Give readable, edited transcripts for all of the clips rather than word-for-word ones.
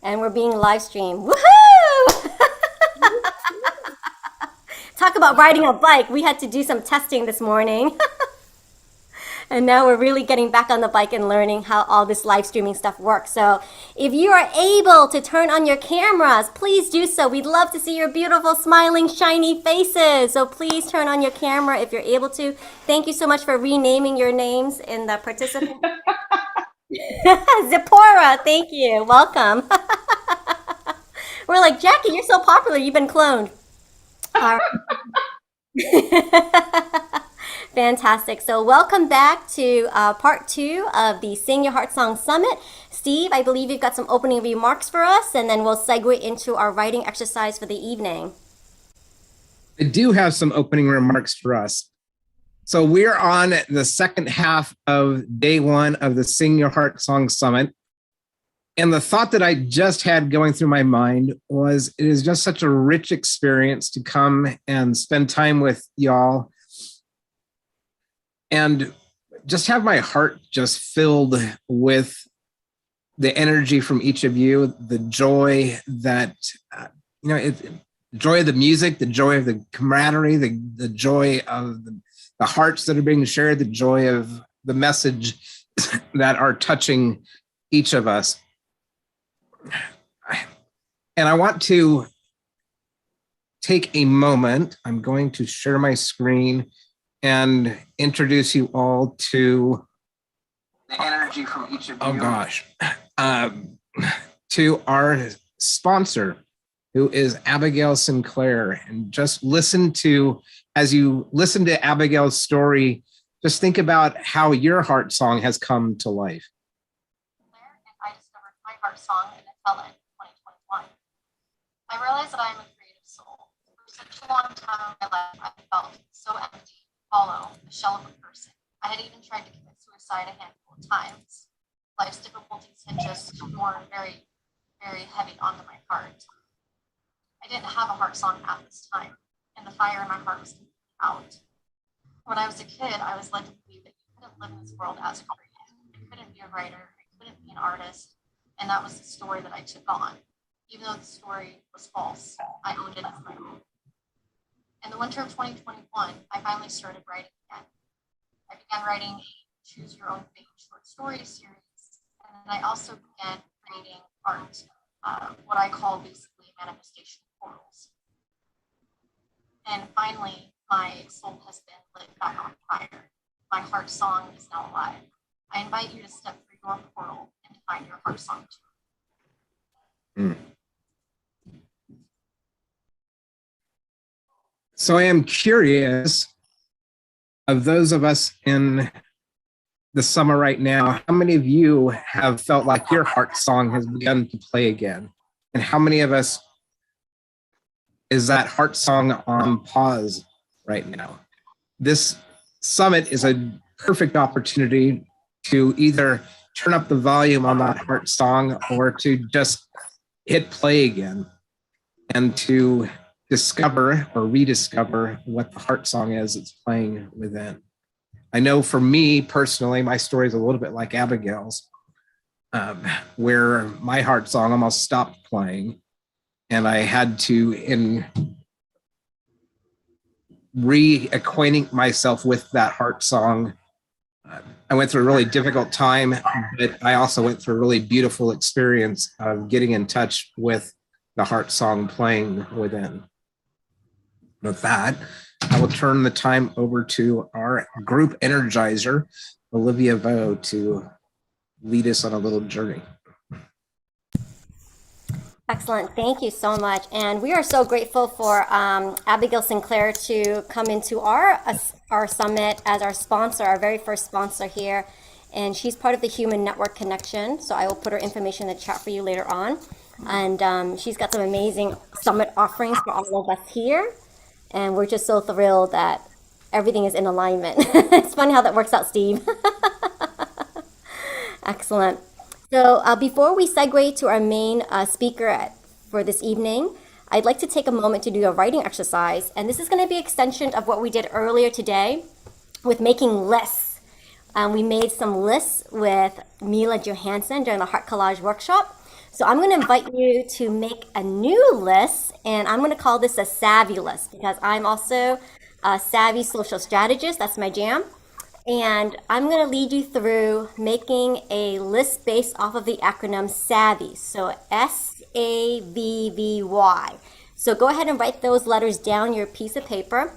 And we're being live streamed. Woohoo! Talk about riding a bike. We had to do some testing this morning. And now we're really getting back on the bike and learning how all this live streaming stuff works. So if you are able to turn on your cameras, please do so. We'd love to see your beautiful, smiling, shiny faces. So please turn on your camera if you're able to. Thank you so much for renaming your names in the participant. Zipporah, thank you. Welcome. We're like, Jackie, you're so popular. You've been cloned. All right. Fantastic. So welcome back to part two of the Sing Your Heart Song Summit. Steve, I believe you've got some opening remarks for us, and then we'll segue into our writing exercise for the evening. I do have some opening remarks for us. So we're on the second half of day one of the Sing Your Heart Song Summit. And the thought that I just had going through my mind was it is just such a rich experience to come and spend time with y'all and just have my heart just filled with the energy from each of you, the joy that, joy of the music, the joy of the camaraderie, the joy of the hearts that are being shared, the joy of the message that are touching each of us. And I want to take a moment. I'm going to share my screen and introduce you all to the energy from each of you. Oh gosh. To our sponsor, who is Abigail Sinclair. And just as you listen to Abigail's story, just think about how your heart song has come to life. I discovered my heart song in Untitled in 2021. I realized that I am a creative soul. For such a long time in my life, I felt so empty, hollow, a shell of a person. I had even tried to commit suicide a handful of times. Life's difficulties had just worn very, very heavy onto my heart. I didn't have a heart song at this time, and the fire in my heart was out. When I was a kid, I was led to believe that you couldn't live in this world as a creative. You couldn't be a writer, you couldn't be an artist, and that was the story that I took on. Even though the story was false, I owned it as my own. In the winter of 2021, I finally started writing again. I began writing a Choose Your Own Fate short story series, and then I also began creating art, what I call basically manifestation portals. And finally, my soul has been lit back on fire. My heart song is now alive. I invite you to step through your portal and to find your heart song too. So I am curious, of those of us in the summer right now, how many of you have felt like your heart song has begun to play again? And how many of us is that heart song on pause right now? This summit is a perfect opportunity to either turn up the volume on that heart song or to just hit play again and to discover or rediscover what the heart song is that's playing within. I know for me personally, my story is a little bit like Abigail's, where my heart song almost stopped playing. And I had to, in reacquainting myself with that heart song, I went through a really difficult time, but I also went through a really beautiful experience of getting in touch with the heart song playing within. With that, I will turn the time over to our group energizer, Olivia Vo, to lead us on a little journey. Excellent. Thank you so much. And we are so grateful for Abigail Sinclair to come into our summit as our sponsor, our very first sponsor here. And she's part of the Human Network Connection. So I will put her information in the chat for you later on. And she's got some amazing summit offerings for all of us here. And we're just so thrilled that everything is in alignment. It's funny how that works out, Steve. Excellent. So before we segue to our main speaker for this evening, I'd like to take a moment to do a writing exercise. And this is going to be an extension of what we did earlier today with making lists. We made some lists with Mila Johansson during the Heart Collage workshop. So I'm going to invite you to make a new list, and I'm going to call this a savvy list because I'm also a savvy social strategist. That's my jam. And I'm going to lead you through making a list based off of the acronym SAVVY. So SAVVY. So go ahead and write those letters down on your piece of paper.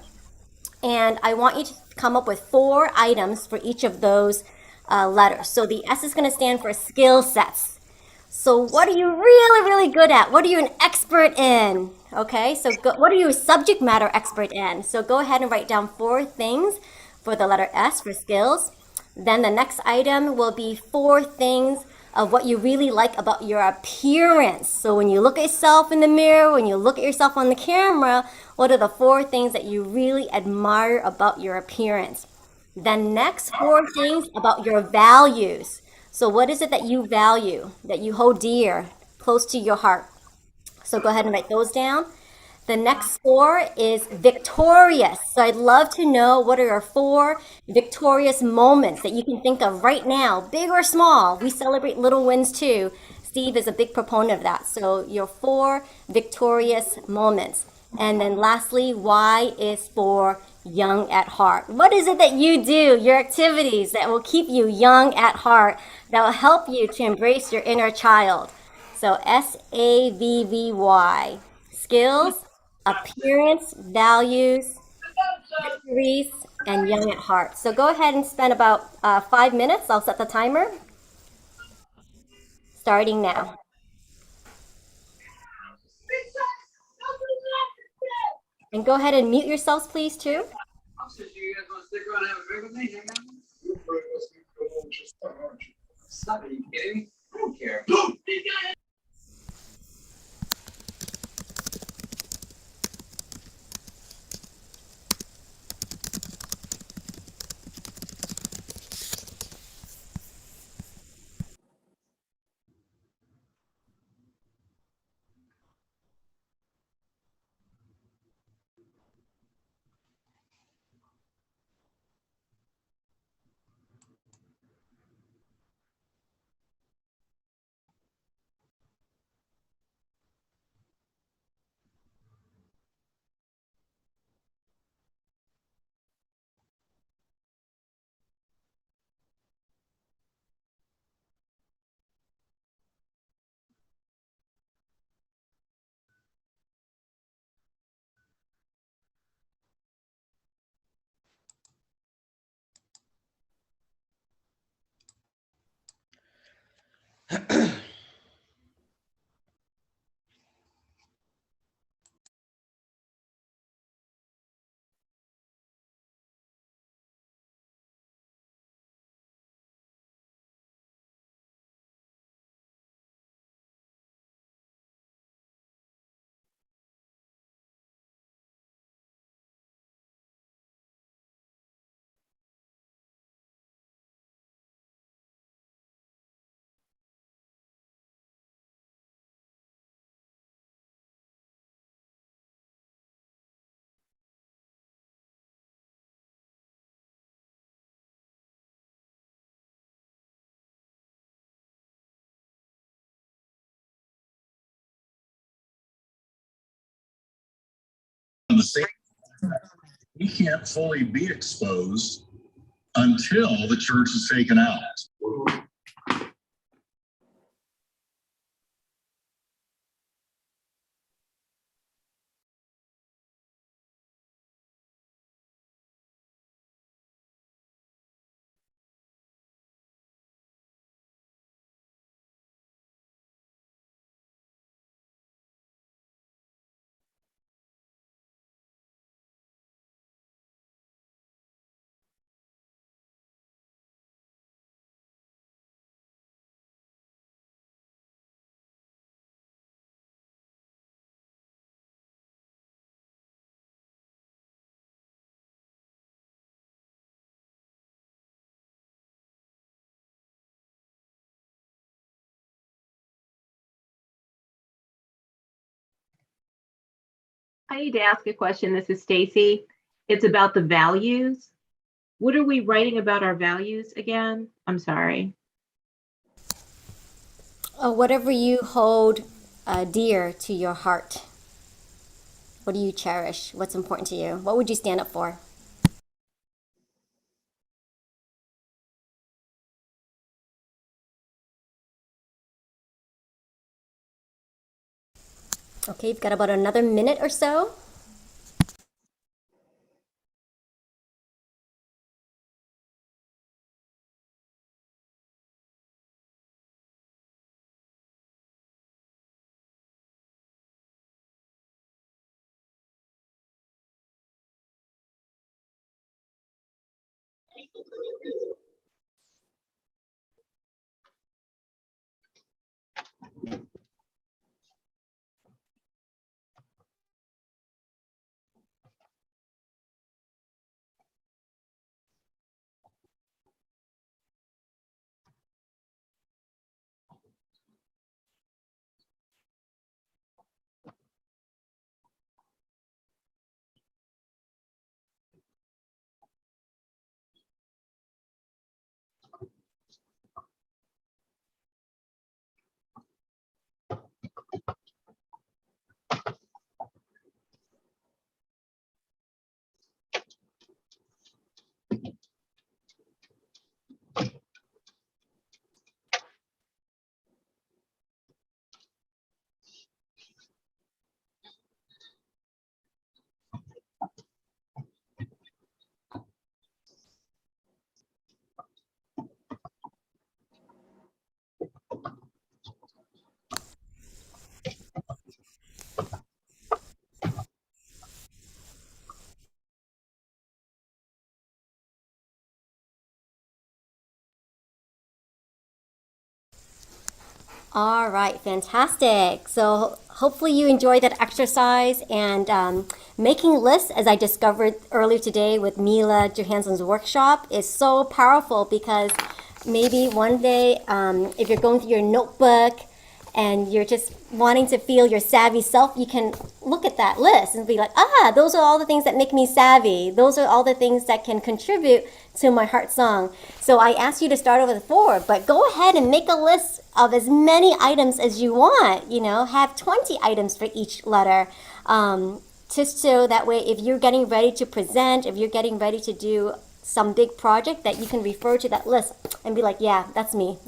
And I want you to come up with 4 items for each of those letters. So the S is going to stand for skill sets. So what are you really, really good at? What are you an expert in? Okay, so what are you a subject matter expert in? So go ahead and write down 4 things for the letter S for skills. Then the next item will be 4 things of what you really like about your appearance. So when you look at yourself in the mirror, when you look at yourself on the camera, what are the 4 things that you really admire about your appearance? Then next, 4 things about your values. So what is it that you value, that you hold dear, close to your heart? So go ahead and write those down. The next 4 is victorious. So I'd love to know what are your 4 victorious moments that you can think of right now, big or small. We celebrate little wins too. Steve is a big proponent of that. So your 4 victorious moments. And then lastly, Y is for young at heart. What is it that you do, your activities that will keep you young at heart, that will help you to embrace your inner child? So SAVVY, skills, appearance, values, victories, and young at heart. So go ahead and spend about 5 minutes. I'll set the timer, starting now. And go ahead and mute yourselves, please, too. Stop, are you kidding me? I don't care. The same, we can't fully be exposed until the church is taken out. I need to ask a question. This is Stacy. It's about the values. What are we writing about our values again? I'm sorry. Whatever you hold dear to your heart. What do you cherish? What's important to you? What would you stand up for? Okay, you've got about another minute or so. All right, fantastic. So hopefully you enjoyed that exercise, and making lists, as I discovered earlier today with Mila Johansson's workshop, is so powerful because maybe one day if you're going through your notebook and you're just wanting to feel your savvy self, you can look at that list and be like, those are all the things that make me savvy. Those are all the things that can contribute to my heart song. So I asked you to start over with 4, but go ahead and make a list of as many items as you want. Have 20 items for each letter. Just so that way, if you're getting ready to present, if you're getting ready to do some big project, that you can refer to that list and be like, yeah, that's me.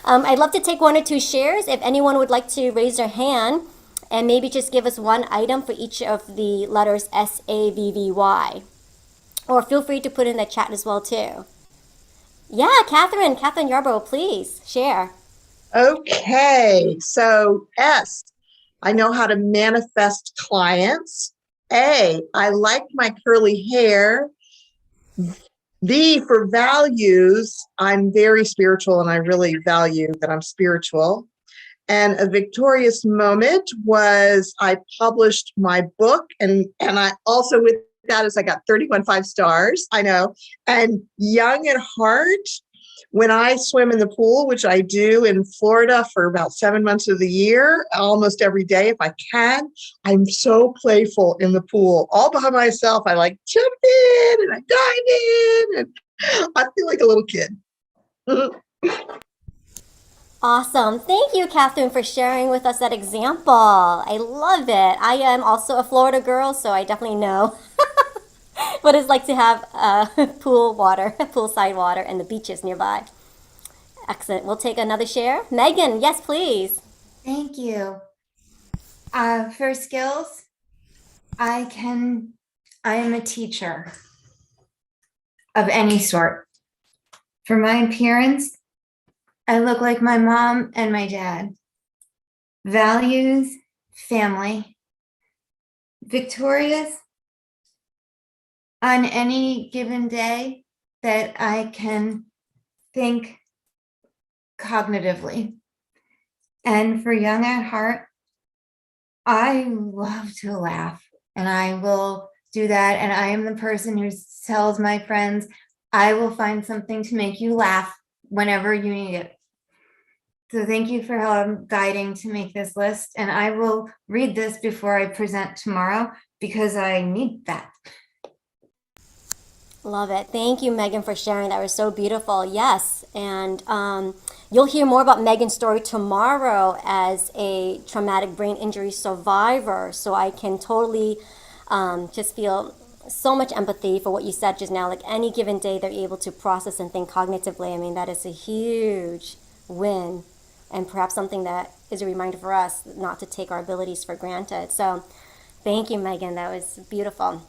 I'd love to take 1 or 2 shares. If anyone would like to raise their hand and maybe just give us 1 item for each of the letters SAVVY. Or feel free to put in the chat as well too. Yeah, Catherine Yarborough, please share. Okay, so S, I know how to manifest clients. A, I like my curly hair. V, for values, I'm very spiritual and I really value that I'm spiritual. And a victorious moment was I published my book, and I also, with that, is I got 31 5-stars. I know. And young at heart, when I swim in the pool, which I do in Florida for about 7 months of the year, almost every day if I can, I'm so playful in the pool, all by myself. I like jump in and I dive in, and I feel like a little kid. Awesome. Thank you, Catherine, for sharing with us that example. I love it. I am also a Florida girl, so I definitely know what it's like to have poolside water, and the beaches nearby. Excellent. We'll take another share. Megan, yes, please. Thank you. For skills, I am a teacher of any sort. For my appearance, I look like my mom and my dad. Values, family. Victorious, on any given day that I can think cognitively. And for young at heart, I love to laugh, and I will do that. And I am the person who tells my friends, I will find something to make you laugh whenever you need it. So thank you for guiding to make this list. And I will read this before I present tomorrow because I need that. Love it. Thank you, Megan, for sharing. That was so beautiful. Yes. And You'll hear more about Megan's story tomorrow as a traumatic brain injury survivor. So I can totally just feel so much empathy for what you said just now. Like any given day, they're able to process and think cognitively. I mean, that is a huge win, and perhaps something that is a reminder for us not to take our abilities for granted. So thank you, Megan. That was beautiful.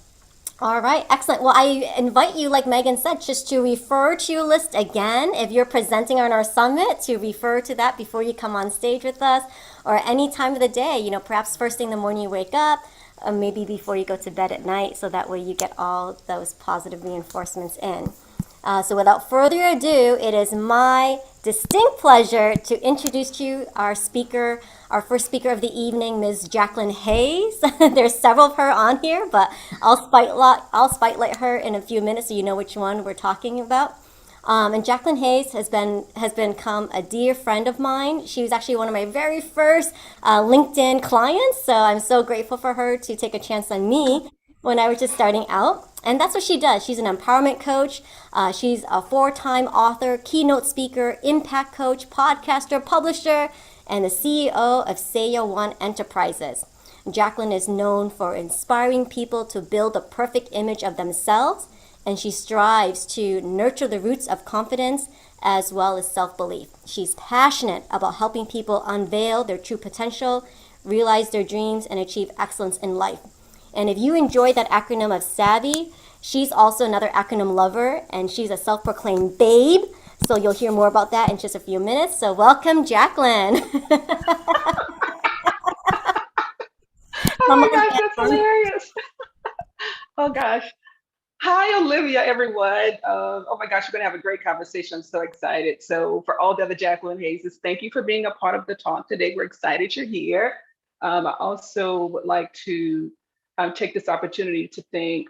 All right, excellent. Well, I invite you, like Megan said, just to refer to your list again. If you're presenting on our summit, to refer to that before you come on stage with us, or any time of the day, you know, perhaps first thing in the morning you wake up, or maybe before you go to bed at night, so that way you get all those positive reinforcements in. So without further ado, it is my distinct pleasure to introduce to you our speaker, our first speaker of the evening, Ms. Jaclyn Hayes. There's several of her on here, but I'll spotlight her in a few minutes so you know which one we're talking about. And Jaclyn Hayes has become a dear friend of mine. She was actually one of my very first LinkedIn clients, so I'm so grateful for her to take a chance on me when I was just starting out. And that's what she does. She's an empowerment coach. She's a 4-time author, keynote speaker, impact coach, podcaster, publisher, and the CEO of Seiya One Enterprises. Jaclyn is known for inspiring people to build a perfect image of themselves, and she strives to nurture the roots of confidence as well as self-belief. She's passionate about helping people unveil their true potential, realize their dreams, and achieve excellence in life. And if you enjoy that acronym of SAVVY, she's also another acronym lover, and she's a self-proclaimed babe. So you'll hear more about that in just a few minutes. So welcome, Jaclyn. Oh my gosh, that's hilarious. Oh gosh. Hi, Olivia, everyone. Oh my gosh, we're gonna have a great conversation. I'm so excited. So for all the other Jaclyn Hayeses, thank you for being a part of the talk today. We're excited you're here. I also would like to take this opportunity to thank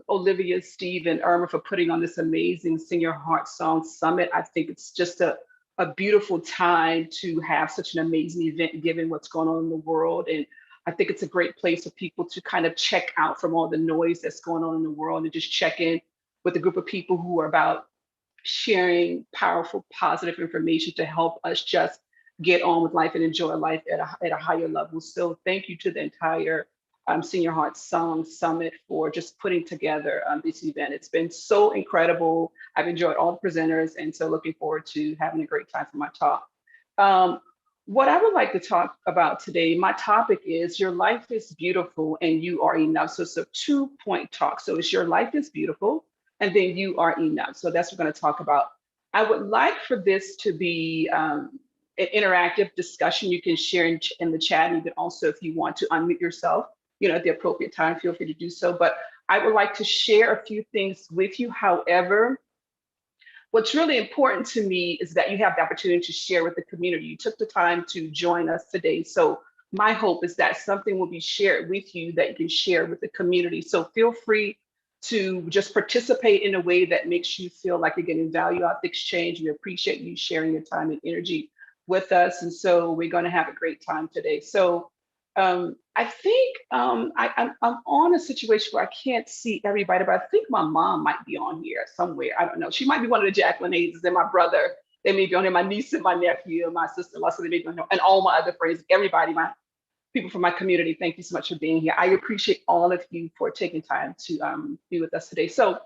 Olivia, Steve, and Irma for putting on this amazing Sing Your Heart Song Summit. I think it's just a beautiful time to have such an amazing event given what's going on in the world. And I think it's a great place for people to kind of check out from all the noise that's going on in the world and just check in with a group of people who are about sharing powerful, positive information to help us just get on with life and enjoy life at a higher level. So thank you to the entire Sing Your Heart Song Summit for just putting together this event. It's been so incredible. I've enjoyed all the presenters, and so looking forward to having a great time for my talk. What I would like to talk about today, my topic is your life is beautiful and you are enough. So it's a 2-point talk. So it's your life is beautiful and then you are enough. So that's what we're going to talk about. I would like for this to be an interactive discussion. You can share in the chat. You can also, if you want to unmute yourself, you know, at the appropriate time, feel free to do so. But I would like to share a few things with you. However, what's really important to me is that you have the opportunity to share with the community. You took the time to join us today. So my hope is that something will be shared with you that you can share with the community. So feel free to just participate in a way that makes you feel like you're getting value out of the exchange. We appreciate you sharing your time and energy with us. And so we're going to have a great time today. So I think I'm on a situation where I can't see everybody, but I think my mom might be on here somewhere. I don't know. She might be one of the Jaclyn Hayes and my brother. They may be on here, my niece and my nephew and my sister-in-law, so they may be on here, and all my other friends, everybody, my people from my community. Thank you so much for being here. I appreciate all of you for taking time to be with us today. So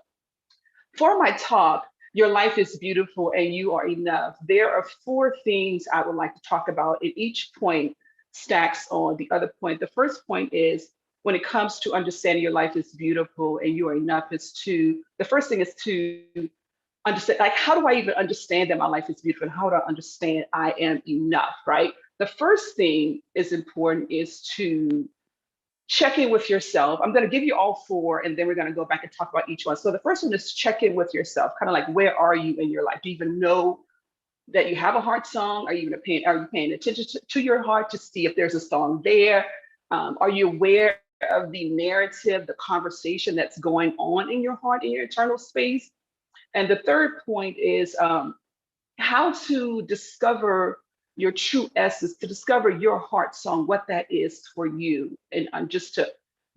for my talk, your life is beautiful and you are enough. There are 4 things I would like to talk about, and each point stacks on the other point. The first point is when it comes to understanding your life is beautiful and you are enough, the first thing is to understand, like, how do I even understand that my life is beautiful and how do I understand I am enough, right? The first thing is important is to check in with yourself. I'm going to give you all 4 and then we're going to go back and talk about each one. So the first one is check in with yourself, kind of like, where are you in your life? Do you even know that you have a heart song? Are you paying attention to your heart to see if there's a song there? Are you aware of the narrative, the conversation that's going on in your heart, in your internal space? And the third point is how to discover your true essence, to discover your heart song, what that is for you, and just to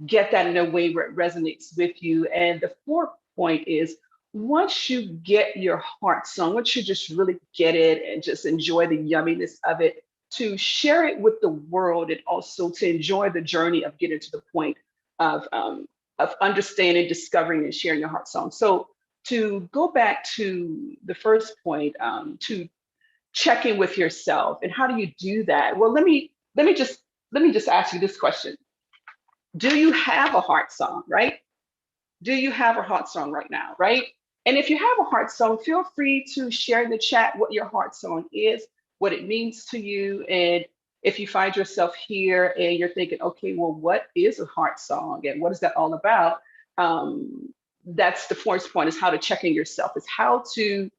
get that in a way where it resonates with you. And the fourth point is, once you get your heart song, once you just really get it and just enjoy the yumminess of it, to share it with the world and also to enjoy the journey of getting to the point of understanding, discovering, and sharing your heart song. So to go back to the first point, to check in with yourself, and how do you do that? Well, let me just ask you this question: do you have a heart song, right? Do you have a heart song right now, right? And if you have a heart song, feel free to share in the chat what your heart song is, what it means to you. And if you find yourself here and you're thinking, okay, well, what is a heart song and what is that all about? That's the first point, is how to check in yourself, is how to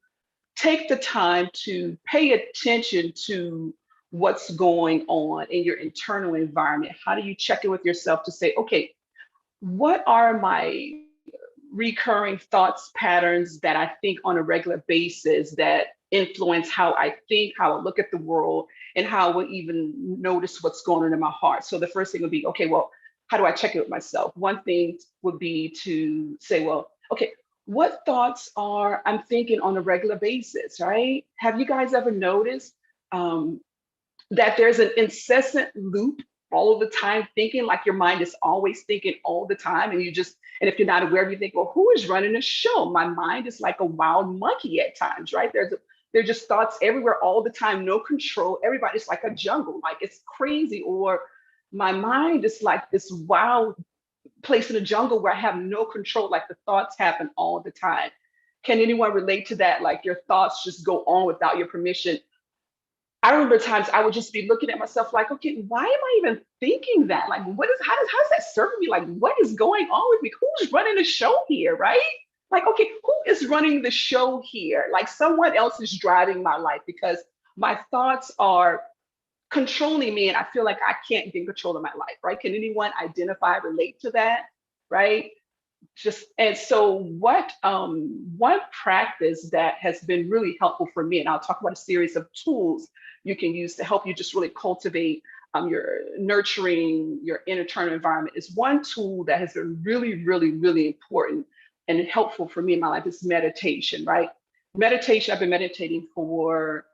take the time to pay attention to what's going on in your internal environment. How do you check in with yourself to say, okay, what are my recurring thoughts patterns that I think on a regular basis that influence how I think, how I look at the world, and how I will even notice what's going on in my heart? So the first thing would be, okay, well, how do I check it with myself? One thing would be to say, well, okay, what thoughts are I'm thinking on a regular basis, right? Have you guys ever noticed that there's an incessant loop all of the time, thinking, like your mind is always thinking all the time, and and if you're not aware, you think, well, who is running the show? My mind is like a wild monkey at times, right? There's just thoughts everywhere all the time, no control. Everybody's like a jungle, like it's crazy. Or my mind is like this wild place in the jungle where I have no control, like the thoughts happen all the time. Can anyone relate to that? Like your thoughts just go on without your permission. I remember times I would just be looking at myself like, okay, why am I even thinking that? Like, how does that serve me? Like, what is going on with me? Who's running the show here, right? Like, okay, who is running the show here? Like someone else is driving my life because my thoughts are controlling me and I feel like I can't get control of my life, right? Can anyone identify, relate to that, right? And so one practice that has been really helpful for me, and I'll talk about a series of tools you can use to help you just really cultivate your nurturing your internal environment, is one tool that has been really, really, really important and helpful for me in my life, is meditation, right? Meditation, I've been meditating for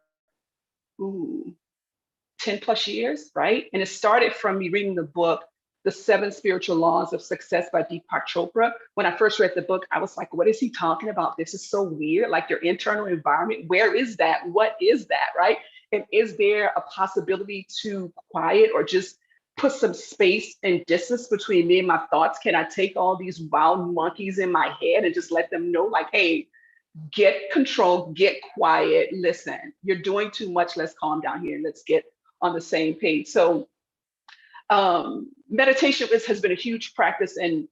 10 plus years, right? And it started from me reading the book, The 7 Spiritual Laws of Success by Deepak Chopra. When I first read the book, I was like, what is he talking about? This is so weird. Like your internal environment, where is that? What is that, right? And is there a possibility to quiet or just put some space and distance between me and my thoughts? Can I take all these wild monkeys in my head and just let them know, like, hey, get control, get quiet, listen, you're doing too much, let's calm down here and let's get on the same page. So meditation has been a huge practice, and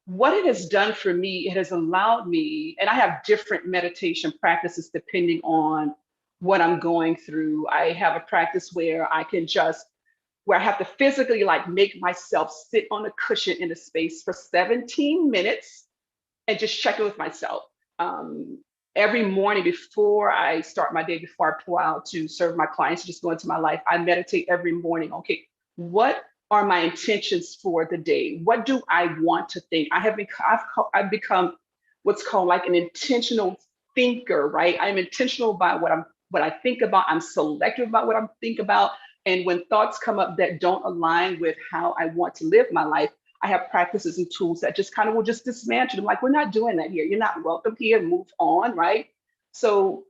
what it has done for me, it has allowed me, and I have different meditation practices depending on what I'm going through. I have a practice where I have to physically like make myself sit on a cushion in a space for 17 minutes and just check in with myself. Every morning before I start my day, before I pull out to serve my clients, just go into my life, I meditate every morning. Okay, what are my intentions for the day? What do I want to think? I've become what's called like an intentional thinker, right? I'm intentional about what I think about. I'm selective about what I think about. And when thoughts come up that don't align with how I want to live my life, I have practices and tools that just kind of will just dismantle them. Like, we're not doing that here. You're not welcome here. Move on, right? So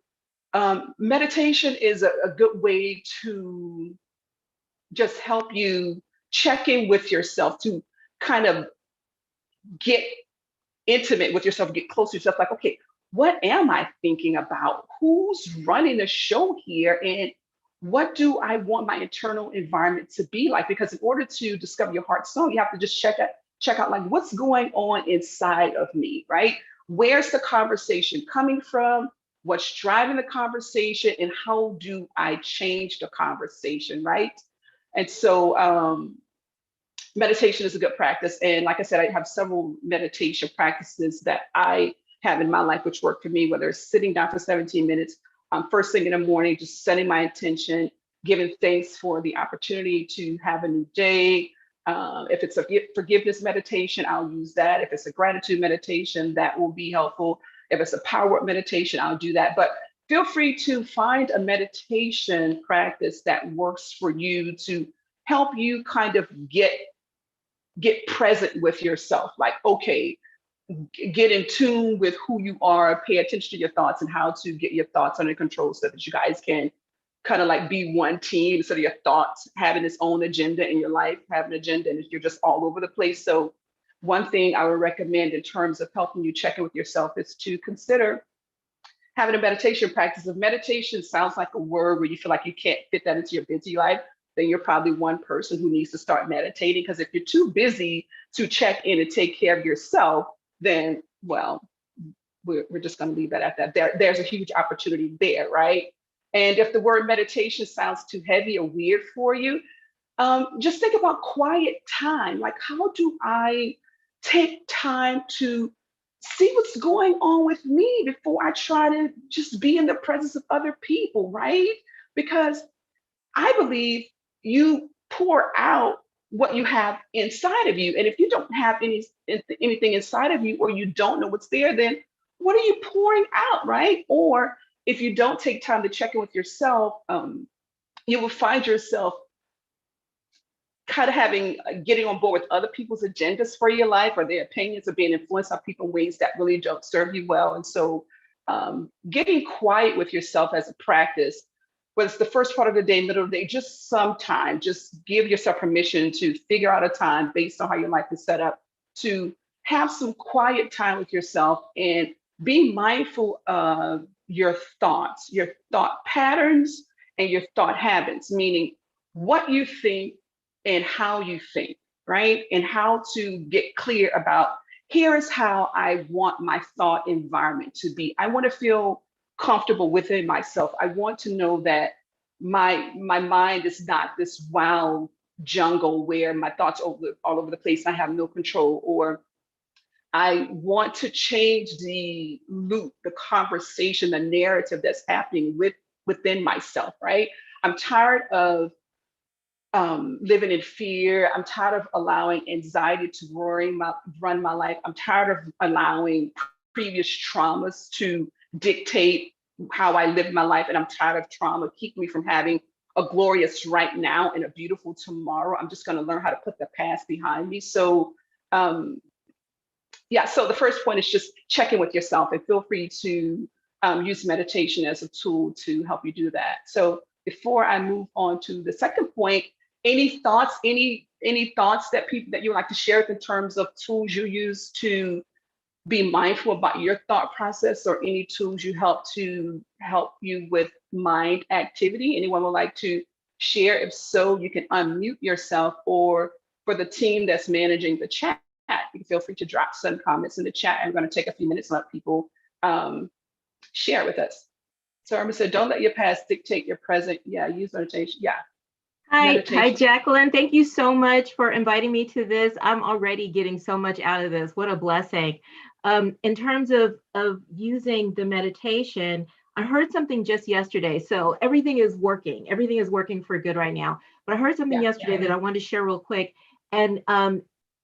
meditation is a good way to just help you check in with yourself, to kind of get intimate with yourself, get close to yourself. Like, okay, what am I thinking about? Who's running the show here? And what do I want my internal environment to be like? Because in order to discover your heart song, you have to just check out like what's going on inside of me, right? Where's the conversation coming from? What's driving the conversation? And how do I change the conversation, right? And so meditation is a good practice. And like I said, I have several meditation practices that I have in my life which work for me, whether it's sitting down for 17 minutes, first thing in the morning, just setting my intention, giving thanks for the opportunity to have a new day. If it's a forgiveness meditation, I'll use that. If it's a gratitude meditation, that will be helpful. If it's a power up meditation, I'll do that. But feel free to find a meditation practice that works for you to help you kind of get present with yourself. Like, okay, get in tune with who you are, pay attention to your thoughts and how to get your thoughts under control so that you guys can kind of like be one team instead of your thoughts having its own agenda in your life, have an agenda, and you're just all over the place. So one thing I would recommend in terms of helping you check in with yourself is to consider having a meditation practice. If meditation sounds like a word where you feel like you can't fit that into your busy life, then you're probably one person who needs to start meditating. Because if you're too busy to check in and take care of yourself, then, well, we're just going to leave that at that. There's a huge opportunity there, right? And if the word meditation sounds too heavy or weird for you, just think about quiet time. Like, how do I take time to see what's going on with me before I try to just be in the presence of other people, right? Because I believe you pour out what you have inside of you. And if you don't have anything inside of you, or you don't know what's there, then what are you pouring out, right? Or if you don't take time to check in with yourself, you will find yourself kind of getting on board with other people's agendas for your life, or their opinions, or being influenced by people in ways that really don't serve you well. And so getting quiet with yourself as a practice, whether it's the first part of the day, middle of the day, just sometime, just give yourself permission to figure out a time based on how your life is set up to have some quiet time with yourself and be mindful of your thoughts, your thought patterns, and your thought habits, meaning what you think and how you think, right? And how to get clear about, here is how I want my thought environment to be. I want to feel comfortable within myself. I want to know that my mind is not this wild jungle where my thoughts all over the place and I have no control. Or I want to change the loop, the conversation, the narrative that's happening within myself, right? I'm tired of living in fear. I'm tired of allowing anxiety to run my life. I'm tired of allowing previous traumas to dictate how I live my life. And I'm tired of trauma keeping me from having a glorious right now and a beautiful tomorrow. I'm just going to learn how to put the past behind me. So so the first point is just check in with yourself, and feel free to use meditation as a tool to help you do that. So before I move on to the second point, any thoughts that you would like to share in terms of tools you use to be mindful about your thought process, or any tools you help you with mind activity? Anyone would like to share? If so, you can unmute yourself, or for the team that's managing the chat, you can feel free to drop some comments in the chat. I'm going to take a few minutes and let people share with us. So Irma said, don't let your past dictate your present. Yeah, use meditation. Yeah. Hi, Jacqueline. Thank you so much for inviting me to this. I'm already getting so much out of this. What a blessing. In terms of using the meditation, I heard something just yesterday. So everything is working. Everything is working for good right now. But I heard something yesterday that I wanted to share real quick. And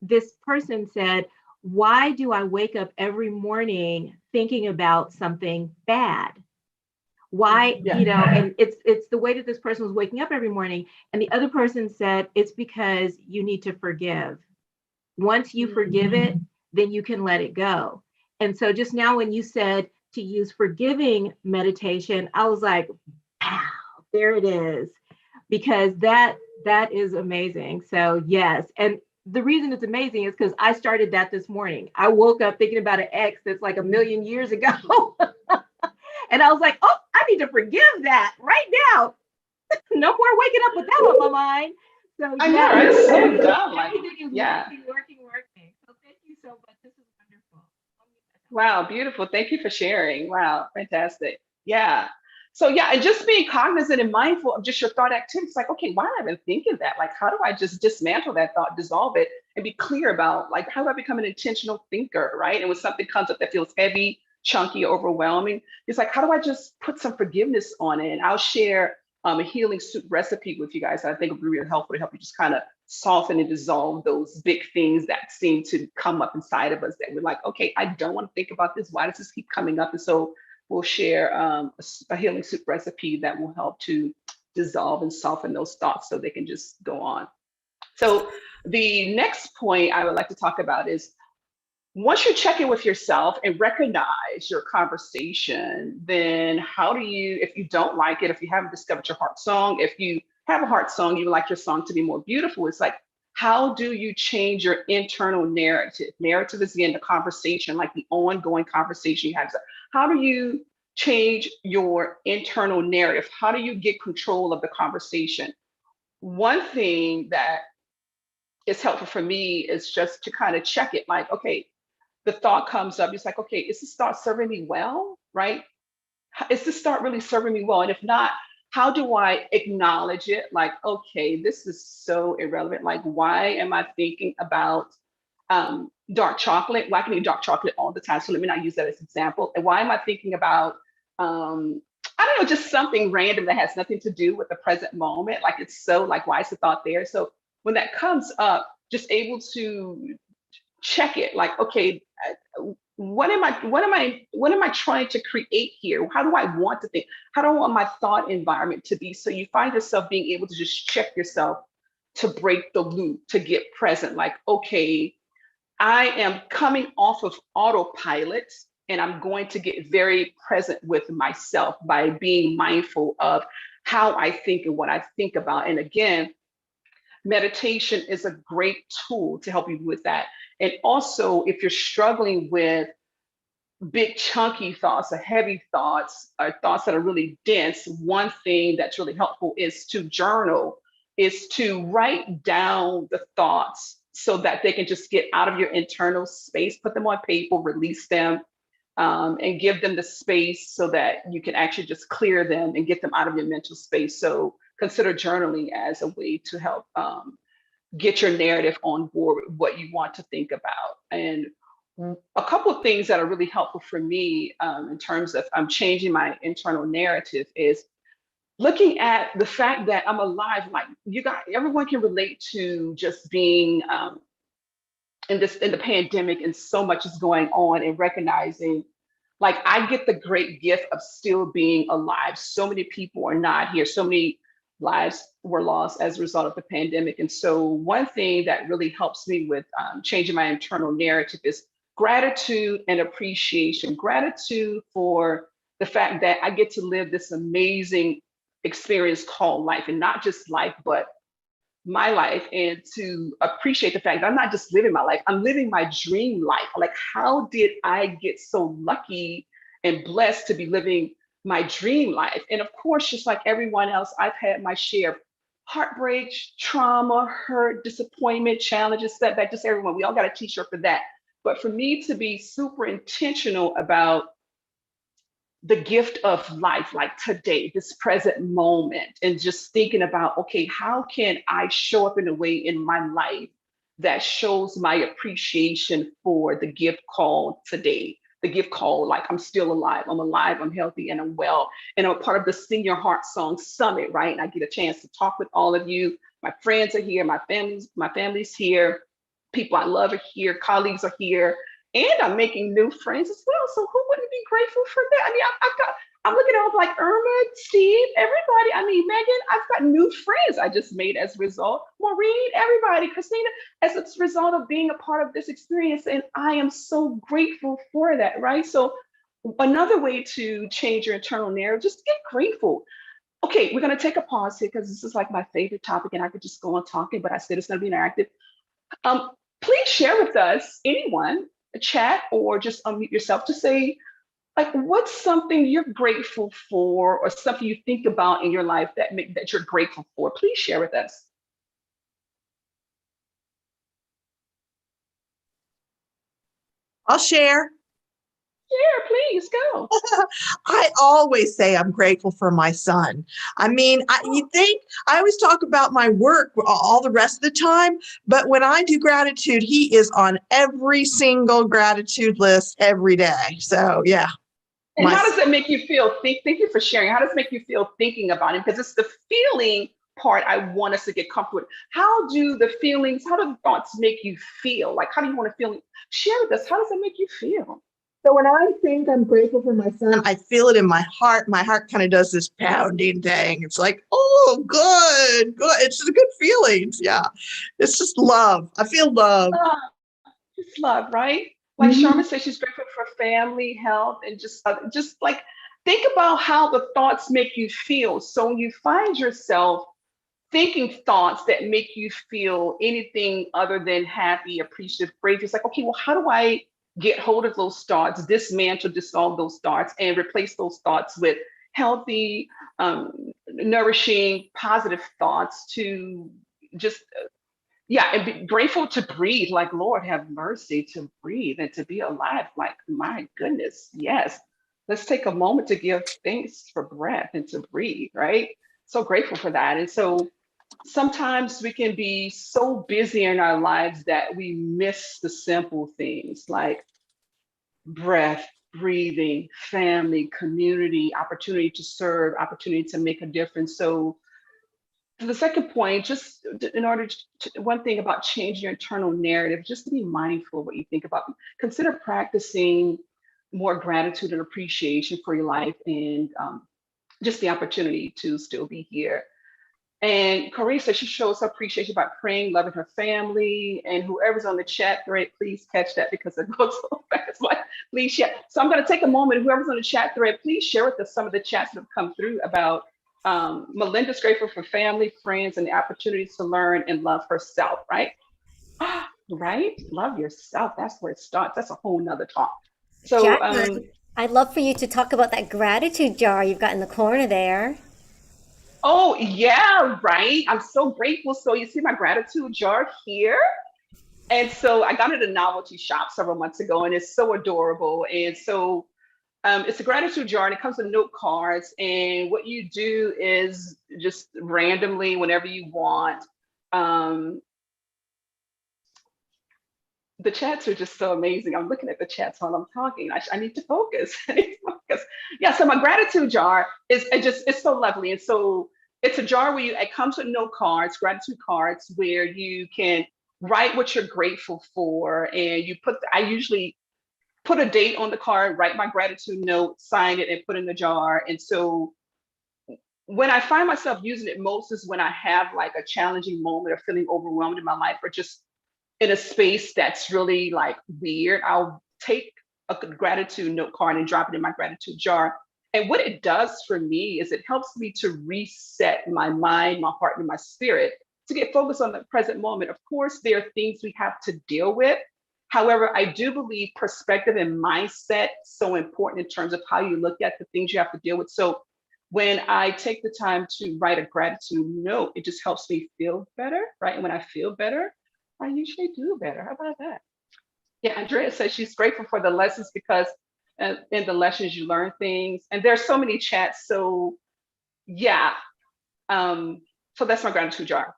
this person said, why do I wake up every morning thinking about something bad? Why, and it's the way that this person was waking up every morning. And the other person said, it's because you need to forgive. Once you forgive it, then you can let it go. And so just now when you said to use forgiving meditation, I was like, wow, there it is. Because that is amazing. So yes. And the reason it's amazing is because I started that this morning. I woke up thinking about an ex that's like a million years ago. And I was like, oh, I need to forgive that right now. No more waking up with that on my mind. So I know, right? It's so dumb. Everything is working. So thank you so much. This is wonderful. Wow, beautiful. Thank you for sharing. Wow, fantastic. Yeah. So yeah, and just being cognizant and mindful of just your thought activities. Like, okay, why am I even thinking that? Like, how do I just dismantle that thought, dissolve it, and be clear about, like, how do I become an intentional thinker, right? And when something comes up that feels heavy, chunky, overwhelming, it's like, how do I just put some forgiveness on it? And I'll share a healing soup recipe with you guys that I think would be really helpful to help you just kind of soften and dissolve those big things that seem to come up inside of us that we're like, okay, I don't want to think about this. Why does this keep coming up? And so we'll share a healing soup recipe that will help to dissolve and soften those thoughts so they can just go on. So the next point I would like to talk about is, once you check in with yourself and recognize your conversation, then how do you, if you don't like it, if you haven't discovered your heart song, if you have a heart song, you would like your song to be more beautiful, it's like, how do you change your internal narrative? Narrative is, again, the conversation, like the ongoing conversation you have. So how do you change your internal narrative? How do you get control of the conversation? One thing that is helpful for me is just to kind of check it, like, okay, the thought comes up, it's like, okay, is this thought serving me well, right? Is this thought really serving me well? And if not, how do I acknowledge it? Like, okay, this is so irrelevant. Like, why am I thinking about dark chocolate? Why can I eat dark chocolate all the time? So let me not use that as an example. And why am I thinking about, I don't know, just something random that has nothing to do with the present moment? Like, it's so like, why is the thought there? So when that comes up, just able to check it, like, okay, what am I trying to create here? How do I want to think? How do I want my thought environment to be? So you find yourself being able to just check yourself to break the loop, to get present. Like, okay, I am coming off of autopilot and I'm going to get very present with myself by being mindful of how I think and what I think about. And again, meditation is a great tool to help you with that. And also, if you're struggling with big chunky thoughts or heavy thoughts or thoughts that are really dense, one thing that's really helpful is to journal, is to write down the thoughts so that they can just get out of your internal space, put them on paper, release them, and give them the space so that you can actually just clear them and get them out of your mental space. So consider journaling as a way to help get your narrative on board with what you want to think about. And a couple of things that are really helpful for me in terms of changing my internal narrative is looking at the fact that I'm alive. Like, everyone can relate to just being in the pandemic, and so much is going on, and recognizing, like, I get the great gift of still being alive. So many people are not here. So many lives were lost as a result of the pandemic. And so one thing that really helps me with changing my internal narrative is gratitude and appreciation. Gratitude for the fact that I get to live this amazing experience called life, and not just life, but my life, and to appreciate the fact that I'm not just living my life, I'm living my dream life. Like, how did I get so lucky and blessed to be living my dream life? And of course, just like everyone else, I've had my share of heartbreaks, trauma, hurt, disappointment, challenges, setback, just everyone. We all got a t-shirt for that. But for me to be super intentional about the gift of life, like today, this present moment, and just thinking about, okay, how can I show up in a way in my life that shows my appreciation for the gift called today, the gift called, like, I'm still alive, I'm healthy, and I'm well. And I'm part of the Senior Heart Song Summit, right? And I get a chance to talk with all of you. My friends are here, my family's here, people I love are here, colleagues are here, and I'm making new friends as well. So who wouldn't be grateful for that? I mean, I'm looking at like Irma, Steve, everybody. I mean, Megan, I've got new friends I just made as a result. Maureen, everybody, Christina, as a result of being a part of this experience. And I am so grateful for that, right? So another way to change your internal narrative, just get grateful. Okay, we're gonna take a pause here because this is like my favorite topic and I could just go on talking, but I said it's gonna be interactive. Please share with us, anyone, a chat, or just unmute yourself to say, like, what's something you're grateful for, or something you think about in your life that you're grateful for? Please share with us. I'll share. Share, please go. I always say I'm grateful for my son. I mean, you think I always talk about my work all the rest of the time, but when I do gratitude, he is on every single gratitude list every day. So yeah. And how does that make you feel? Thank you for sharing. How does it make you feel thinking about it? Because it's the feeling part I want us to get comfortable with. How do the thoughts make you feel? Like, how do you want to feel? Share with us. How does it make you feel? So when I think I'm grateful for my son, I feel it in my heart. My heart kind of does this pounding thing. It's like, oh, good. It's just a good feeling. Yeah. It's just love. I feel love. Just love, right? Like Sharma said, she's grateful for family, health, and just like think about how the thoughts make you feel. So when you find yourself thinking thoughts that make you feel anything other than happy, appreciative, grateful, it's like, okay, well, how do I get hold of those thoughts, dismantle, dissolve those thoughts, and replace those thoughts with healthy, nourishing, positive thoughts to just and be grateful to breathe. Like, Lord, have mercy to breathe and to be alive. Like, my goodness, yes. Let's take a moment to give thanks for breath and to breathe, right? So grateful for that. And so sometimes we can be so busy in our lives that we miss the simple things like breath, breathing, family, community, opportunity to serve, opportunity to make a difference. So the second point, just in order to, one thing about changing your internal narrative, just to be mindful of what you think about. Consider practicing more gratitude and appreciation for your life and just the opportunity to still be here. And Corey said she shows her appreciation by praying, loving her family, and whoever's on the chat thread, please catch that because it goes so fast. Like, please share. So I'm going to take a moment. Whoever's on the chat thread, please share with us some of the chats that have come through about Melinda's grateful for family, friends, and the opportunities to learn and love herself, right? Right? Love yourself. That's where it starts. That's a whole nother talk. So Jacqueline, I'd love for you to talk about that gratitude jar you've got in the corner there. Oh, yeah, right. I'm so grateful. So you see my gratitude jar here? And so I got it at a novelty shop several months ago, and it's so adorable. And so it's a gratitude jar, and it comes with note cards. And what you do is just randomly, whenever you want, the chats are just so amazing. I'm looking at the chats while I'm talking. I need to focus. I need to focus. Yeah, so my gratitude jar it's so lovely. And so it's a jar where it comes with note cards, gratitude cards, where you can write what you're grateful for. And I usually put a date on the card, write my gratitude note, sign it, and put it in the jar. And so when I find myself using it most is when I have like a challenging moment or feeling overwhelmed in my life, or just in a space that's really like weird. I'll take a gratitude note card and drop it in my gratitude jar. And what it does for me is it helps me to reset my mind, my heart, and my spirit to get focused on the present moment. Of course, there are things we have to deal with. However, I do believe perspective and mindset so important in terms of how you look at the things you have to deal with. So when I take the time to write a gratitude note, it just helps me feel better, right? And when I feel better, I usually do better. How about that? Yeah, Andrea says she's grateful for the lessons because in the lessons you learn things. And there's so many chats. So yeah, so that's my gratitude jar.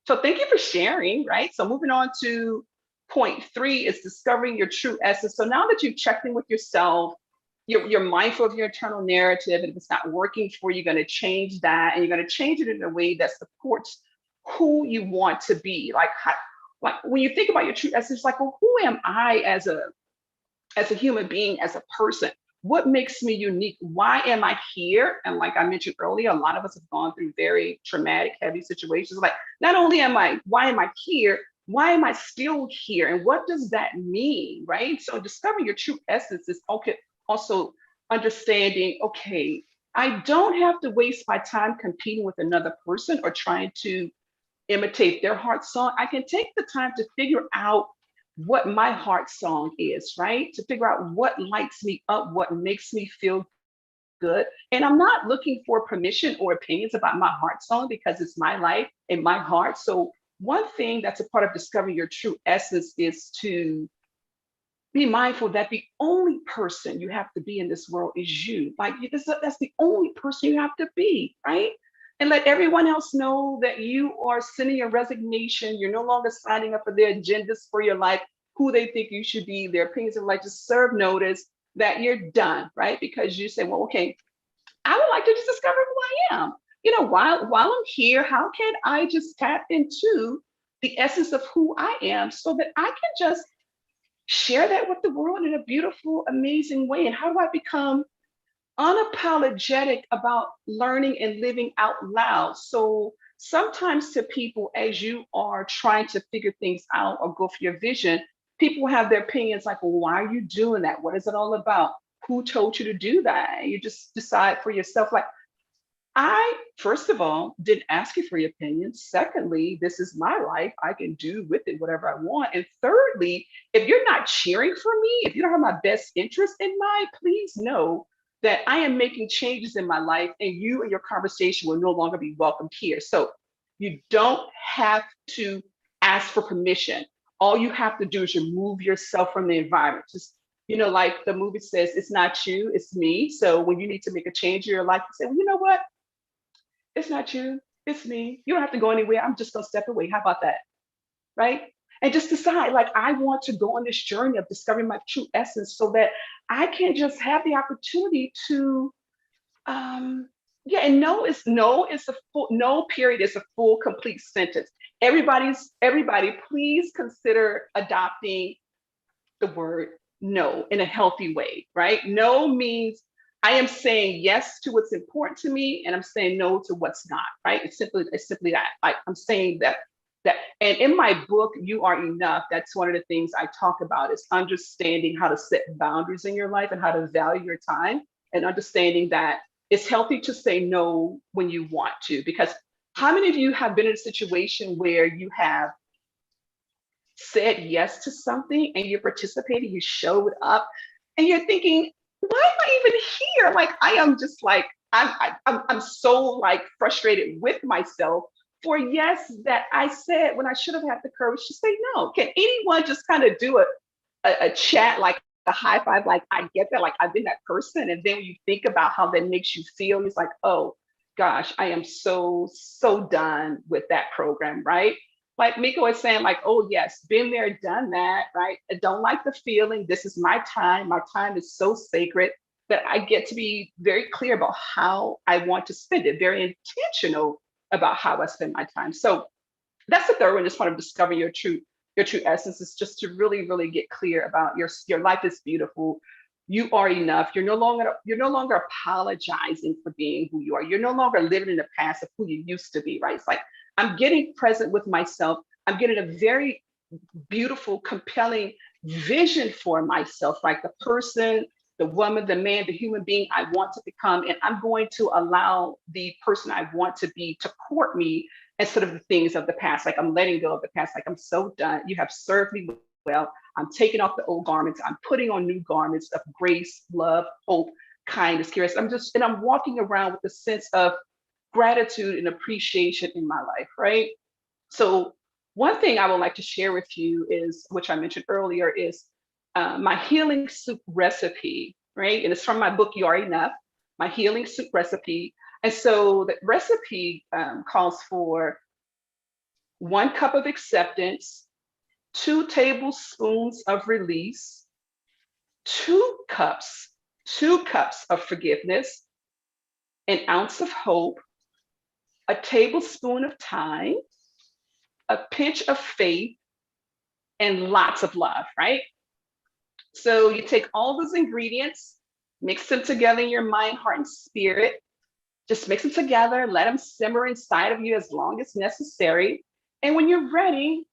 So thank you for sharing, right? So moving on to point 3 is discovering your true essence. So now that you've checked in with yourself, you're mindful of your internal narrative, and if it's not working for you, you're going to change that, and you're going to change it in a way that supports who you want to be. Like when you think about your true essence, like, well, who am I as a human being, as a person? What makes me unique? Why am I here? And like I mentioned earlier, a lot of us have gone through very traumatic, heavy situations. Like, not only why am I here? Why am I still here? And what does that mean, right? So discovering your true essence is also understanding, okay, I don't have to waste my time competing with another person or trying to imitate their heart song. I can take the time to figure out what my heart song is, right? To figure out what lights me up, what makes me feel good. And I'm not looking for permission or opinions about my heart song because it's my life and my heart. So one thing that's a part of discovering your true essence is to be mindful that the only person you have to be in this world is you. Like, that's the only person you have to be, right? And let everyone else know that you are sending your resignation. You're no longer signing up for their agendas for your life, who they think you should be, their opinions of life. Just serve notice that you're done, right? Because you say, well, okay, I would like to just discover who I am. You know, while I'm here, how can I just tap into the essence of who I am so that I can just share that with the world in a beautiful, amazing way? And how do I become unapologetic about learning and living out loud? So sometimes to people, as you are trying to figure things out or go for your vision, people have their opinions like, well, why are you doing that? What is it all about? Who told you to do that? And you just decide for yourself, like, I, first of all, didn't ask you for your opinion. Secondly, this is my life. I can do with it whatever I want. And thirdly, if you're not cheering for me, if you don't have my best interest in mind, please know that I am making changes in my life and you and your conversation will no longer be welcomed here. So you don't have to ask for permission. All you have to do is remove yourself from the environment. Just, you know, like the movie says, it's not you, it's me. So when you need to make a change in your life, you say, well, you know what? It's not you, it's me. You don't have to go anywhere. I'm just gonna step away. How about that? Right? And just decide, like, I want to go on this journey of discovering my true essence so that I can just have the opportunity to, yeah, and no is a full, no period is a full, complete sentence. Everybody, please consider adopting the word no in a healthy way, right? No means I am saying yes to what's important to me, and I'm saying no to what's not, right? It's simply that. I'm saying that. And in my book, You Are Enough, that's one of the things I talk about is understanding how to set boundaries in your life and how to value your time, and understanding that it's healthy to say no when you want to. Because how many of you have been in a situation where you have said yes to something and you're participating, you showed up, and you're thinking, why am I even here? Like, I am just like, I'm so like frustrated with myself for yes that I said when I should have had the courage to say no. Can anyone just kind of do a chat, like a high five, like I get that, like I've been that person. And then when you think about how that makes you feel, it's like, oh gosh, I am so done with that program, right? Like Mika was saying, like, oh yes, been there, done that, right? I don't like the feeling. This is my time. My time is so sacred that I get to be very clear about how I want to spend it, very intentional about how I spend my time. So that's the third one, just part of discovering your true essence, is just to really, really get clear about your life is beautiful. You are enough. You're no longer apologizing for being who you are. You're no longer living in the past of who you used to be, right? It's like, I'm getting present with myself. I'm getting a very beautiful, compelling vision for myself, like the person, the woman, the man, the human being I want to become. And I'm going to allow the person I want to be to court me instead of the things of the past. Like, I'm letting go of the past. Like, I'm so done. You have served me well. I'm taking off the old garments. I'm putting on new garments of grace, love, hope, kindness, care. I'm walking around with a sense of gratitude and appreciation in my life, right? So one thing I would like to share with you is, which I mentioned earlier, is my healing soup recipe, right? And it's from my book, You Are Enough, my healing soup recipe. And so the recipe calls for 1 cup of acceptance, 2 tablespoons of release, 2 cups of forgiveness, an ounce of hope, a tablespoon of time, a pinch of faith, and lots of love, right? So you take all those ingredients, mix them together in your mind, heart, and spirit. Just mix them together, let them simmer inside of you as long as necessary. And when you're ready,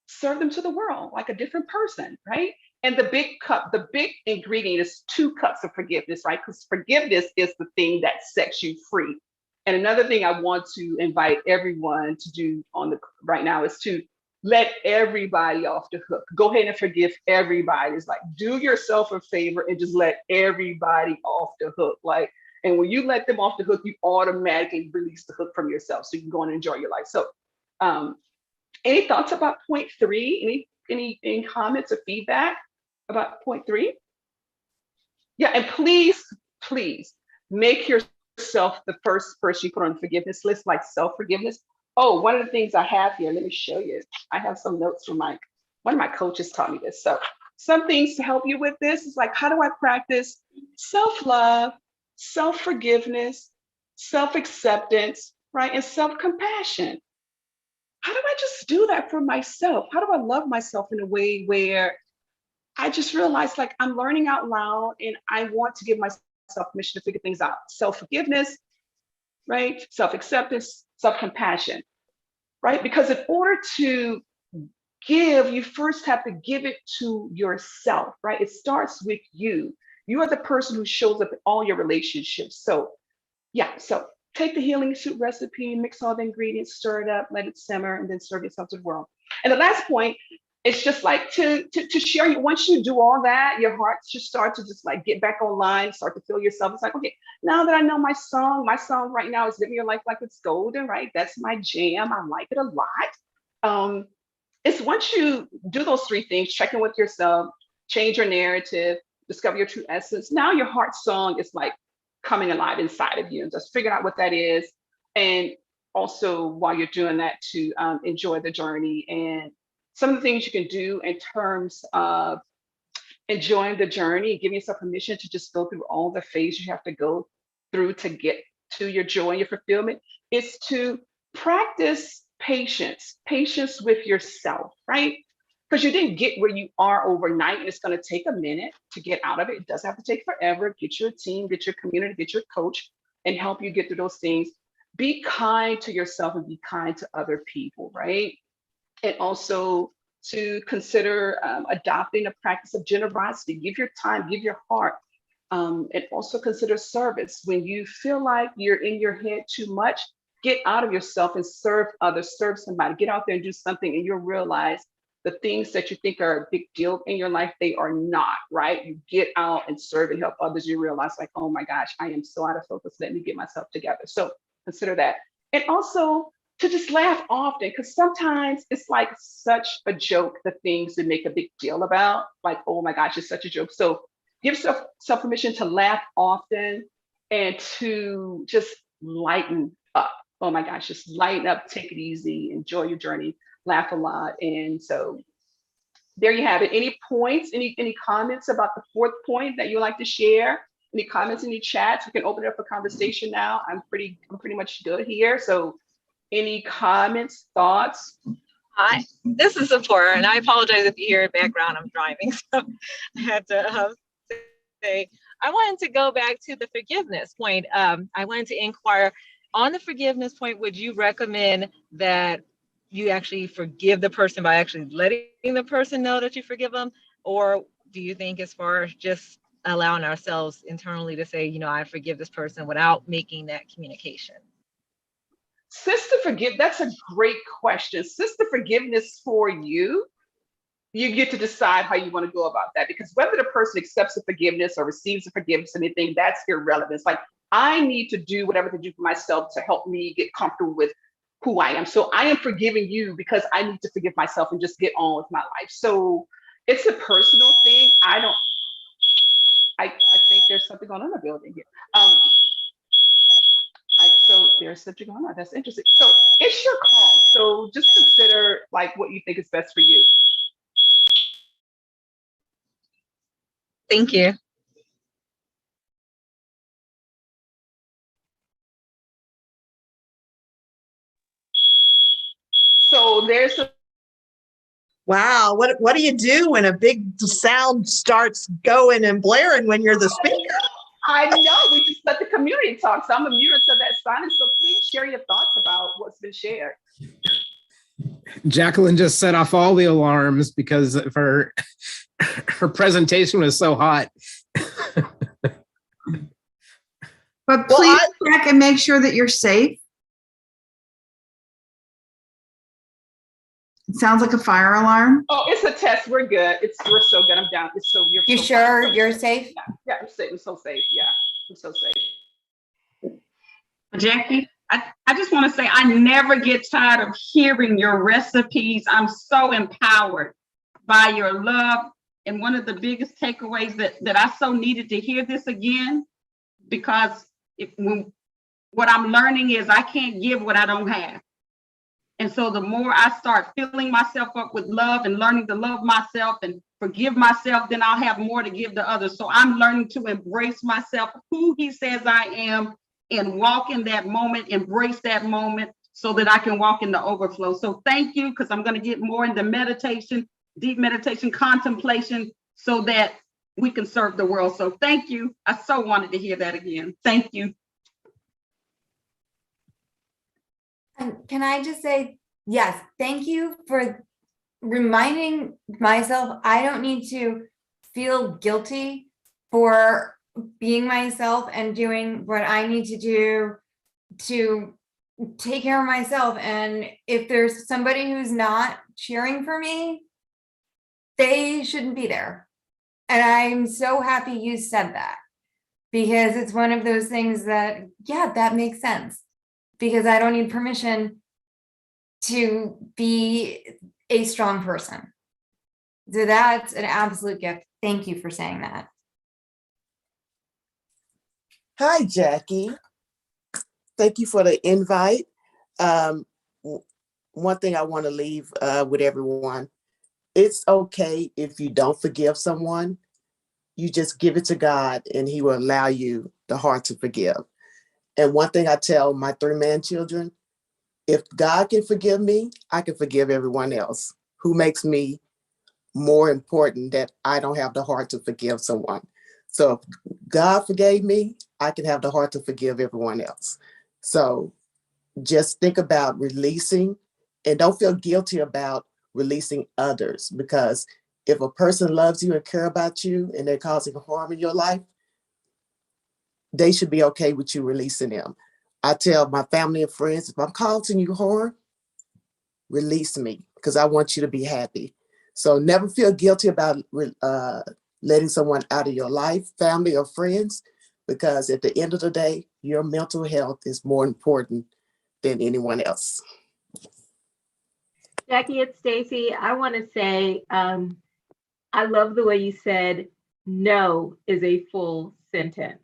serve them to the world like a different person, right? And the big ingredient is 2 cups of forgiveness, right? Because forgiveness is the thing that sets you free. And another thing I want to invite everyone to do right now is to let everybody off the hook. Go ahead and forgive everybody. It's like, do yourself a favor and just let everybody off the hook. Like, and when you let them off the hook, you automatically release the hook from yourself, so you can go and enjoy your life. So, any thoughts about point 3? Any comments or feedback about point 3? Yeah, and please make yourself the first person you put on the forgiveness list, like self-forgiveness. Oh, one of the things I have here, let me show you. I have some notes from one of my coaches taught me this. So some things to help you with this is like, how do I practice self-love, self-forgiveness, self-acceptance, right? And self-compassion. How do I just do that for myself? How do I love myself in a way where I just realize like I'm learning out loud and I want to give myself permission to figure things out. Self-forgiveness, right? Self-acceptance, self-compassion, right? Because in order to give, you first have to give it to yourself, right? It starts with you. You are the person who shows up in all your relationships. So yeah, so take the healing soup recipe, mix all the ingredients, stir it up, let it simmer, and then serve yourself to the world. And the last point, it's just like to share. Once you do all that, your heart should start to just like get back online, start to feel yourself. It's like, okay, now that I know my song right now is Living Your Life Like It's Golden, right? That's my jam. I like it a lot. It's once you do those three things, check in with yourself, change your narrative, discover your true essence. Now your heart song is like coming alive inside of you, and just figure out what that is. And also while you're doing that, to enjoy the journey. And some of the things you can do in terms of enjoying the journey, giving yourself permission to just go through all the phases you have to go through to get to your joy and your fulfillment, is to practice patience with yourself, right? Because you didn't get where you are overnight, and it's going to take a minute to get out of it. It doesn't have to take forever. Get your team, get your community, get your coach, and help you get through those things. Be kind to yourself and be kind to other people, right? And also to consider adopting a practice of generosity. Give your time, give your heart, and also consider service. When you feel like you're in your head too much, get out of yourself and serve others, serve somebody. Get out there and do something, and you'll realize the things that you think are a big deal in your life, they are not, right? You get out and serve and help others, you realize like, oh my gosh, I am so out of focus. Let me get myself together. So consider that. And also to just laugh often, because sometimes it's like such a joke, the things that make a big deal about, like, oh my gosh, it's such a joke. So give yourself permission to laugh often and to just lighten up. Oh my gosh, just lighten up, take it easy, enjoy your journey, laugh a lot. And so there you have it. Any points, any comments about the fourth point that you'd like to share? Any comments in the chat? We can open it up for conversation now. I'm pretty much good here. So any comments, thoughts? Hi, this is Sephora, and I apologize if you hear in background, I'm driving. So I had to say, I wanted to go back to the forgiveness point. I wanted to inquire on the forgiveness point, would you recommend that you actually forgive the person by actually letting the person know that you forgive them? Or do you think as far as just allowing ourselves internally to say, you know, I forgive this person without making that communication? Sister that's a great question. Sister forgiveness for you. You get to decide how you want to go about that, because whether the person accepts the forgiveness or receives the forgiveness, anything, that's irrelevant. It's like, I need to do whatever to do for myself to help me get comfortable with who I am. So I am forgiving you because I need to forgive myself and just get on with my life. So it's a personal thing. I think there's something going on in the building here. So there's something going on. That's interesting. So it's your call. So just consider like what you think is best for you. Thank you. So there's a Wow, what do you do when a big sound starts going and blaring when you're the speaker? I know, we just let the community talk. So I'm immune to that silence. So please share your thoughts about what's been shared. Jacqueline just set off all the alarms because of her presentation was so hot. But please check and make sure that you're safe. It sounds like a fire alarm. Oh, it's a test. We're good. We're so good. I'm down. It's so You so sure fine. you're safe? Yeah, I'm safe. I'm so safe. Yeah, I'm so safe. Jackie, I just want to say I never get tired of hearing your recipes. I'm so empowered by your love. And one of the biggest takeaways that I so needed to hear this again, because what I'm learning is I can't give what I don't have. And And so the more I start filling myself up with love and learning to love myself and forgive myself, then I'll have more to give to others. So I'm learning to embrace myself, who he says I am, and walk in that moment, embrace that moment so that I can walk in the overflow. So thank you, because I'm going to get more into meditation, deep meditation, contemplation, so that we can serve the world. So thank you. I so wanted to hear that again. Thank you. And can I just say, yes, thank you for reminding myself I don't need to feel guilty for being myself and doing what I need to do to take care of myself. And if there's somebody who's not cheering for me, they shouldn't be there. And I'm so happy you said that, because it's one of those things that, yeah, that makes sense, because I don't need permission to be a strong person. So that's an absolute gift. Thank you for saying that. Hi, Jackie. Thank you for the invite. One thing I want to leave with everyone, it's okay if you don't forgive someone. You just give it to God and he will allow you the heart to forgive. And one thing I tell my 3-man children, if God can forgive me, I can forgive everyone else. Who makes me more important that I don't have the heart to forgive someone? So if God forgave me, I can have the heart to forgive everyone else. So just think about releasing, and don't feel guilty about releasing others, because if a person loves you and care about you and they're causing harm in your life, they should be okay with you releasing them. I tell my family and friends, if I'm causing you harm, release me, because I want you to be happy. So never feel guilty about letting someone out of your life, family or friends, because at the end of the day, your mental health is more important than anyone else. Jackie, it's Stacy. I want to say, I love the way you said, no is a full sentence.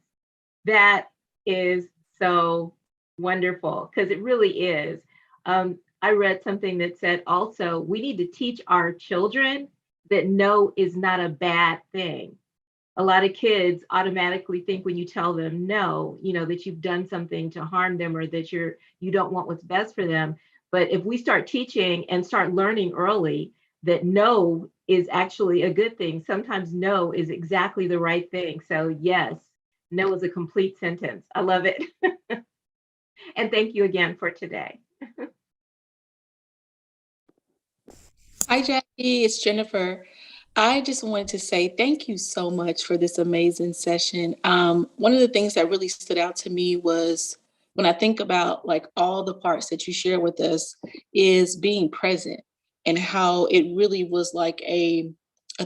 That is so wonderful, because it really is. I read something that said also, we need to teach our children that no is not a bad thing. A lot of kids automatically think when you tell them no, that you've done something to harm them, or that you don't want what's best for them. But if we start teaching and start learning early that no is actually a good thing, sometimes no is exactly the right thing. So yes, no is a complete sentence. I love it. And thank you again for today. Hi, Jackie, it's Jennifer. I just wanted to say thank you so much for this amazing session. One of the things that really stood out to me was when I think about like all the parts that you shared with us is being present, and how it really was like a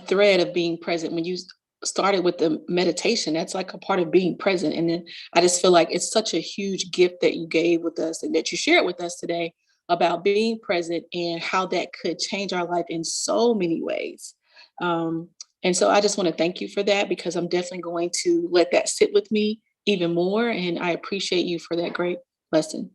thread of being present. When you started with the meditation, that's like a part of being present. And then I just feel like it's such a huge gift that you gave with us and that you shared with us today about being present and how that could change our life in so many ways. And so I just want to thank you for that, because I'm definitely going to let that sit with me even more. And I appreciate you for that great lesson.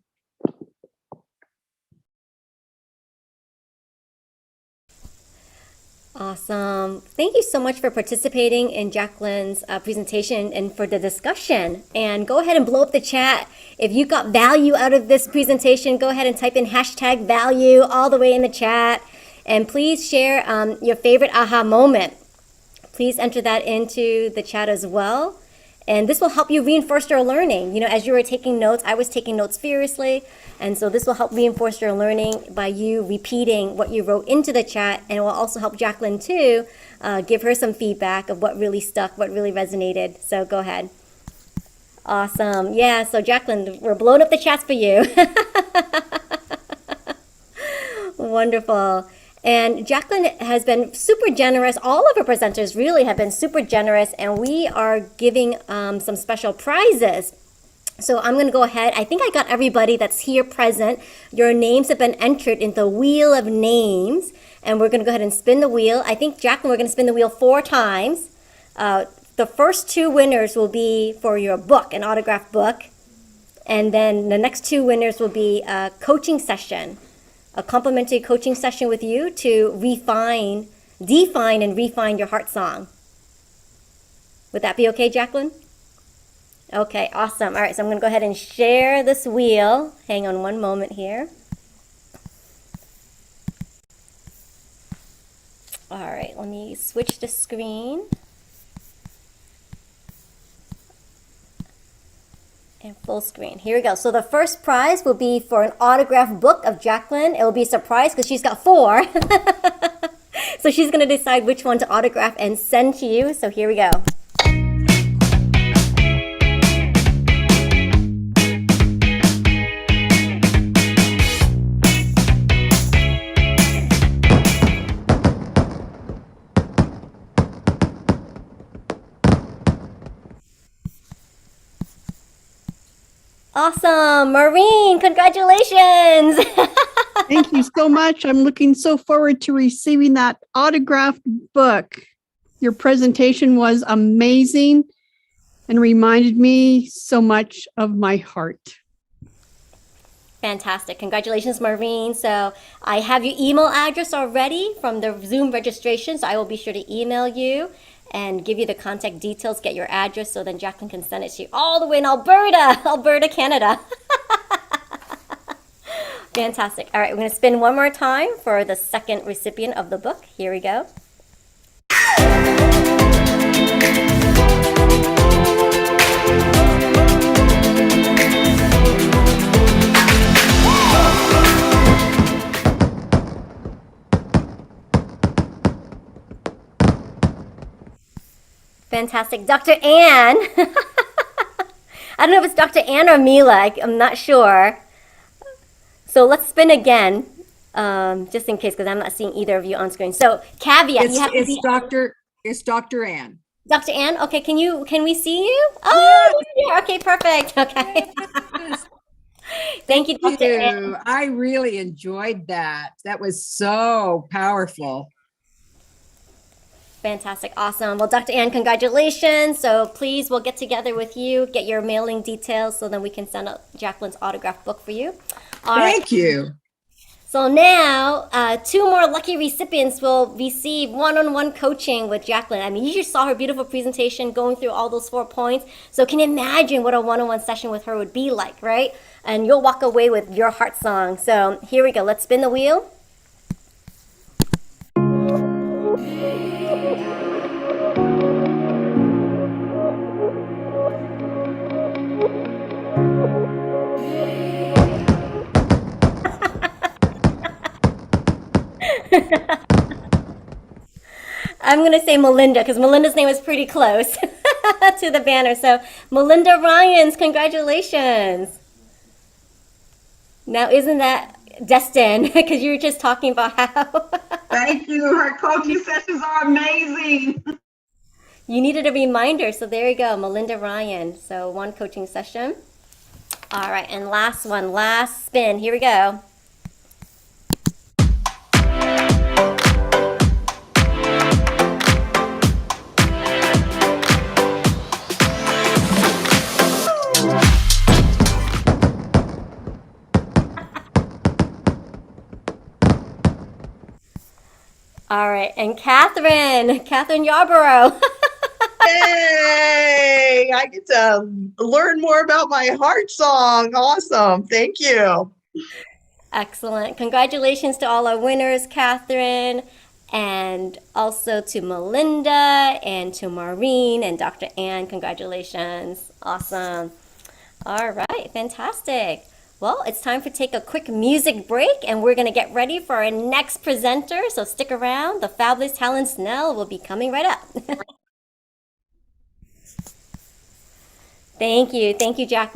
Awesome. Thank you so much for participating in Jacqueline's presentation and for the discussion. And go ahead and blow up the chat. If you got value out of this presentation, go ahead and type in #value all the way in the chat. And please share your favorite aha moment. Please enter that into the chat as well. And this will help you reinforce your learning. As you were taking notes, I was taking notes furiously. And so this will help reinforce your learning by you repeating what you wrote into the chat. And it will also help Jacqueline too, give her some feedback of what really stuck, what really resonated. So go ahead. Awesome. Yeah, so Jacqueline, we're blowing up the chats for you. Wonderful. And Jacqueline has been super generous. All of our presenters really have been super generous, and we are giving some special prizes. So I'm going to go ahead. I think I got everybody that's here present. Your names have been entered in the wheel of names, and we're going to go ahead and spin the wheel. I think, Jacqueline, we're going to spin the wheel 4 times. The first 2 winners will be for your book, an autographed book. And then the next 2 winners will be a coaching session. a complimentary coaching session with you to define and refine your heart song. Would that be okay, Jacqueline? Okay, awesome. All right, so I'm going to go ahead and share this wheel. Hang on one moment here. All right, let me switch the screen. And full screen. Here we go. So the first prize will be for an autographed book of Jacqueline. It will be a surprise because she's got 4. So she's going to decide which one to autograph and send to you. So here we go. Awesome. Maureen, congratulations. Thank you so much. I'm looking so forward to receiving that autographed book. Your presentation was amazing and reminded me so much of my heart. Fantastic. Congratulations, Maureen. So I have your email address already from the Zoom registration, so I will be sure to email you and give you the contact details, get your address, so then Jacqueline can send it to you all the way in Alberta, Canada. Fantastic. All right, we're going to spin one more time for the second recipient of the book. Here we go. Fantastic. Dr. Ann. I don't know if it's Dr. Ann or Mila. I'm not sure. So let's spin again, just in case, because I'm not seeing either of you on screen. So caveat, you have to be... It's Dr. Ann. Dr. Ann, okay, can we see you? Oh, yeah. Okay, perfect. Okay. Thank you, Dr. Ann. I really enjoyed that. That was so powerful. Fantastic. Awesome. Well, Dr. Ann, congratulations. So please, we'll get together with you, get your mailing details so then we can send out Jacqueline's autographed book for you. All right. Thank you. So now, 2 more lucky recipients will receive one-on-one coaching with Jacqueline. I mean, you just saw her beautiful presentation going through all those 4 points. So can you imagine what a one-on-one session with her would be like, right? And you'll walk away with your heart song. So here we go. Let's spin the wheel. I'm going to say Melinda because Melinda's name is pretty close to the banner. So Melinda Ryans, congratulations. Now, isn't that destined? Because you were just talking about how. Thank you. Her coaching sessions are amazing. You needed a reminder. So there you go, Melinda Ryan. So 1 coaching session. All right. And last one, last spin. Here we go. All right, and Catherine Yarborough. Yay! I get to learn more about my heart song. Awesome. Thank you. Excellent. Congratulations to all our winners, Catherine, and also to Melinda and to Maureen and Dr. Ann. Congratulations. Awesome. All right, fantastic. Well, it's time to take a quick music break, and we're going to get ready for our next presenter. So stick around. The fabulous Helen Snell will be coming right up. Thank you. Thank you, Jacqueline.